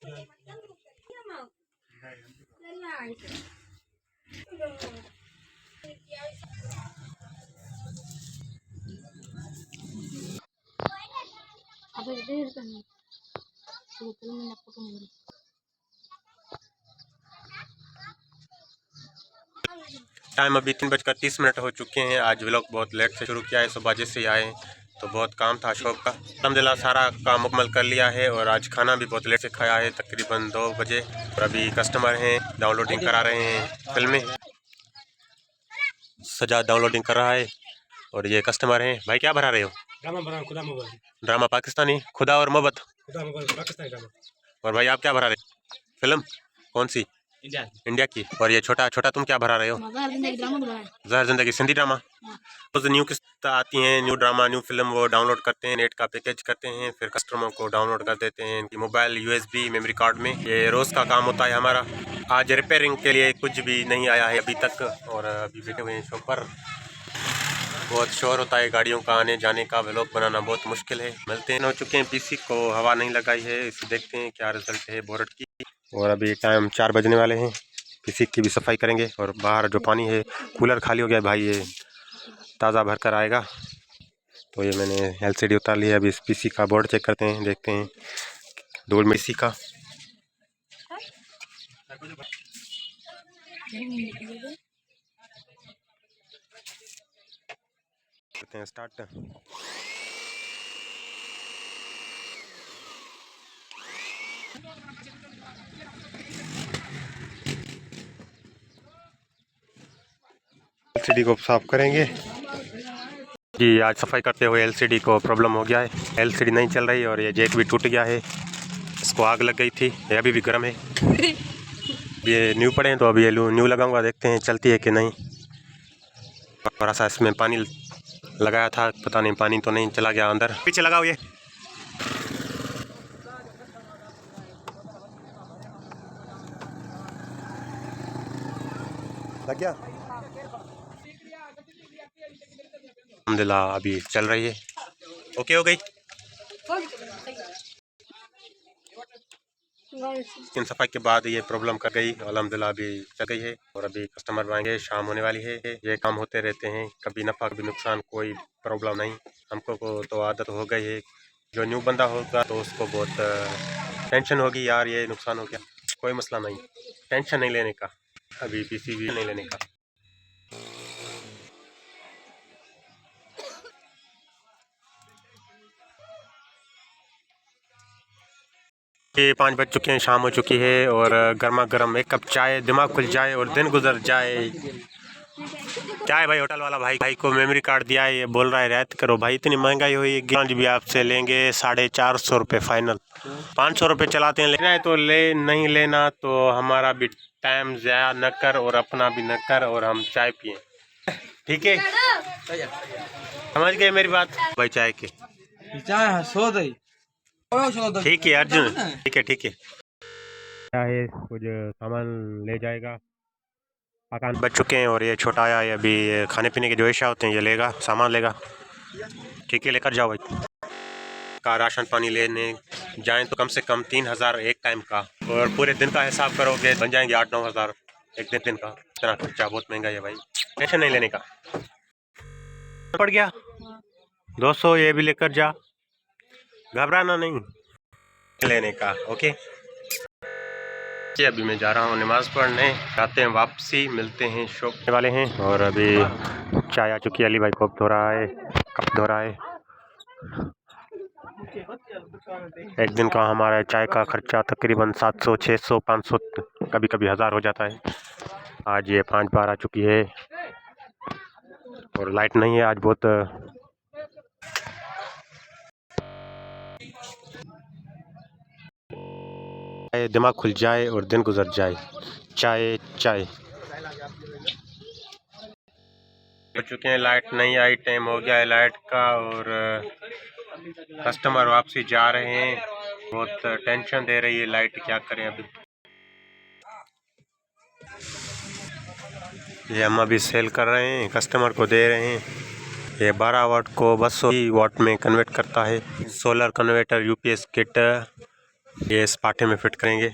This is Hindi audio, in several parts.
टाइम अभी 3:30 हो चुके हैं। आज व्लॉग बहुत लेट से शुरू किया है, सुबह जैसे आए तो बहुत काम था शॉप का। अल्हम्दुलिल्लाह सारा काम मुकम्मल कर लिया है और आज खाना भी बहुत लेट से खाया है, तकरीबन 2 बजे। और अभी कस्टमर हैं, डाउनलोडिंग करा रहे हैं फिल्में। सजा डाउनलोडिंग कर रहा है और ये कस्टमर हैं। भाई क्या भरा रहे हो? ड्रामा बना खुदा मोहब्बत। ड्रामा पाकिस्तानी, खुदा और मोहब्बत। खुदा मोहब्बत पाकिस्तानी ड्रामा। और भाई आप क्या भरा रहे हो? फिल्म कौन सी? इंडिया की। और ये छोटा छोटा तुम क्या भरा रहे हो? ज़हर जिंदगी सिंधी ड्रामा। तो न्यू किस्त आती हैं, न्यू ड्रामा न्यू फिल्म, वो डाउनलोड करते हैं, नेट का पैकेज करते हैं, फिर कस्टमर को डाउनलोड कर देते हैं इनकी मोबाइल USB मेमोरी कार्ड में। ये रोज़ का काम होता है हमारा। आज रिपेयरिंग के लिए कुछ भी नहीं आया है अभी तक और अभी बैठे हुए हैं शॉप पर। बहुत शोर होता है गाड़ियों का आने जाने का, व्लॉग बनाना बहुत मुश्किल है। मिलते हैं, हो चुके हैं PC को हवा नहीं लगाई है, इसे देखते हैं क्या रिजल्ट है बोर्ड की। और अभी टाइम 4 बजने वाले हैं। PC की भी सफाई करेंगे और बाहर जो पानी है, कूलर खाली हो गया भाई, ये ताज़ा भर कर आएगा। तो ये मैंने LCD उतार लिया। अभी इस PC का बोर्ड चेक करते हैं, देखते हैं धूल में PC का। करते हैं स्टार्ट। LCD को साफ करेंगे जी। आज सफाई करते हुए LCD को प्रॉब्लम हो गया है, LCD नहीं चल रही और ये जैक भी टूट गया है, इसको आग लग गई थी, ये अभी भी गर्म है। ये न्यू पड़े हैं तो अभी ये न्यू लगाऊंगा, देखते हैं चलती है कि नहीं। थोड़ा सा इसमें पानी लगाया था, पता नहीं पानी तो नहीं चला गया अंदर। पीछे लगाओ, ये लग गया। अल्हम्दुलिल्लाह अभी चल रही है, ओके हो गई। स्किन सफाई के बाद ये प्रॉब्लम कर गई, अल्हम्दुलिल्लाह अभी चल गई है। और अभी कस्टमर आएंगे, शाम होने वाली है। ये काम होते रहते हैं, कभी नफ़ा कभी नुकसान, कोई प्रॉब्लम नहीं। हमको को तो आदत हो गई है। जो न्यू बंदा होगा तो उसको बहुत टेंशन होगी, यार ये नुकसान हो गया। कोई मसला नहीं, टेंशन नहीं लेने का, अभी PC भी नहीं लेने का। ये 5 बज चुके हैं, शाम हो चुकी है और गर्मा गर्म एक कप चाय, दिमाग खुल जाए और दिन गुजर जाए। क्या है भाई, होटल वाला भाई को मेमोरी कार्ड दिया है, ये बोल रहा है रियायत करो। भाई इतनी महंगाई हुई है, 11 GB आपसे लेंगे 450 रुपये फाइनल। 500 रुपये चलाते हैं, लेना है तो ले, नहीं लेना तो हमारा भी टाइम ज़ाया न कर और अपना भी न कर और हम चाय पिए, ठीक है? समझ गए मेरी बात भाई? चाय के ठीक है अर्जुन, ठीक है ठीक है। क्या है, कुछ सामान ले जाएगा। मकान बच चुके हैं और ये छोटा आया है, अभी खाने पीने के जो एशिया होते हैं ये लेगा, सामान लेगा, ठीक है? लेकर जाओ भाई। का राशन पानी लेने जाएं तो कम से कम 3000 एक टाइम का, और पूरे दिन का हिसाब करोगे बन जाएंगे 8-9 हज़ार एक दिन का। इतना खर्चा बहुत महंगा है भाई, टेंशन नहीं लेने का। पड़ गया 200, ये भी लेकर जा, घबराना नहीं लेने का, ओके? अभी मैं जा रहा हूँ नमाज़ पढ़ने, आते हैं वापसी, मिलते हैं शॉप वाले हैं। और अभी चाय आ चुकी है, अली भाई कप धो रहा है, कप धो रहा है। एक दिन का हमारा चाय का खर्चा तकरीबन 700, 600, 500, कभी कभी 1000 हो जाता है। आज ये 5 बार आ चुकी है और लाइट नहीं है आज, बहुत दिमाग खुल जाए और दिन गुजर जाए। चाय चाय हो चुके हैं, लाइट नहीं आई, टाइम हो गया है लाइट का और कस्टमर वापसी जा रहे हैं। बहुत टेंशन दे रही है लाइट, क्या करें अभी। ये हम अभी सेल कर रहे हैं, कस्टमर को दे रहे हैं। ये 12 वाट को 200 वाट में कन्वर्ट करता है। सोलर कन्वर्टर UPS किट ये इस पाठे में फिट करेंगे।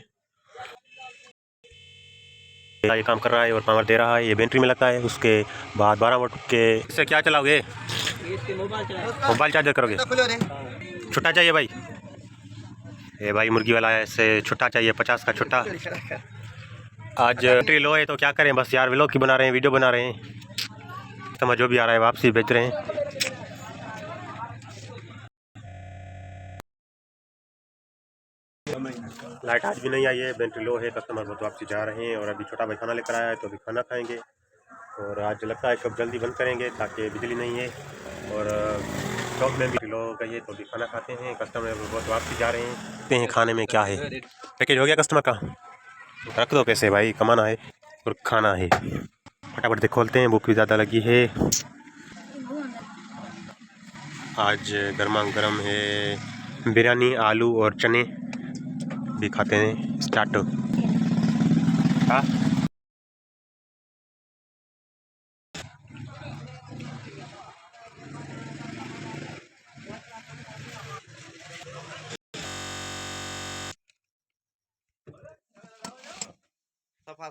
ये काम कर रहा है और पावर दे रहा है, ये बैटरी में लगता है। उसके बाद 12 वोल्ट के इससे क्या चलाओगे? मोबाइल चार्जर करोगे? छुट्टा चाहिए भाई? ये भाई मुर्गी वाला है, इससे छुट्टा चाहिए, 50 का छुट्टा। आज बैटरी लो है तो क्या करें, बस यार व्लॉग की बना रहे हैं, वीडियो बना रहे हैं। समझ जो भी आ रहा है वापसी बेच रहे हैं। लाइट आज भी नहीं आई है, बैटरी लो है, कस्टमर बहुत वापसी जा रहे हैं। और अभी छोटा भाई खाना लेकर आया है तो अभी खाना खाएंगे। और आज लगता है शॉप जल्दी बंद करेंगे ताकि बिजली नहीं है। और शॉप में भी लो गई है तो अभी खाना खाते हैं। कस्टमर बहुत वापसी जा रहे हैं, देखते हैं खाने में क्या है। पैकेज हो गया कस्टमर का, रख दो पैसे भाई, कमाना है और खाना है। फटाफट से खोलते हैं, भूख भी ज़्यादा लगी है। आज गर्मा गर्म है बिरयानी, आलू और चने भी खाते हैं। स्टार्ट। हाँ सफा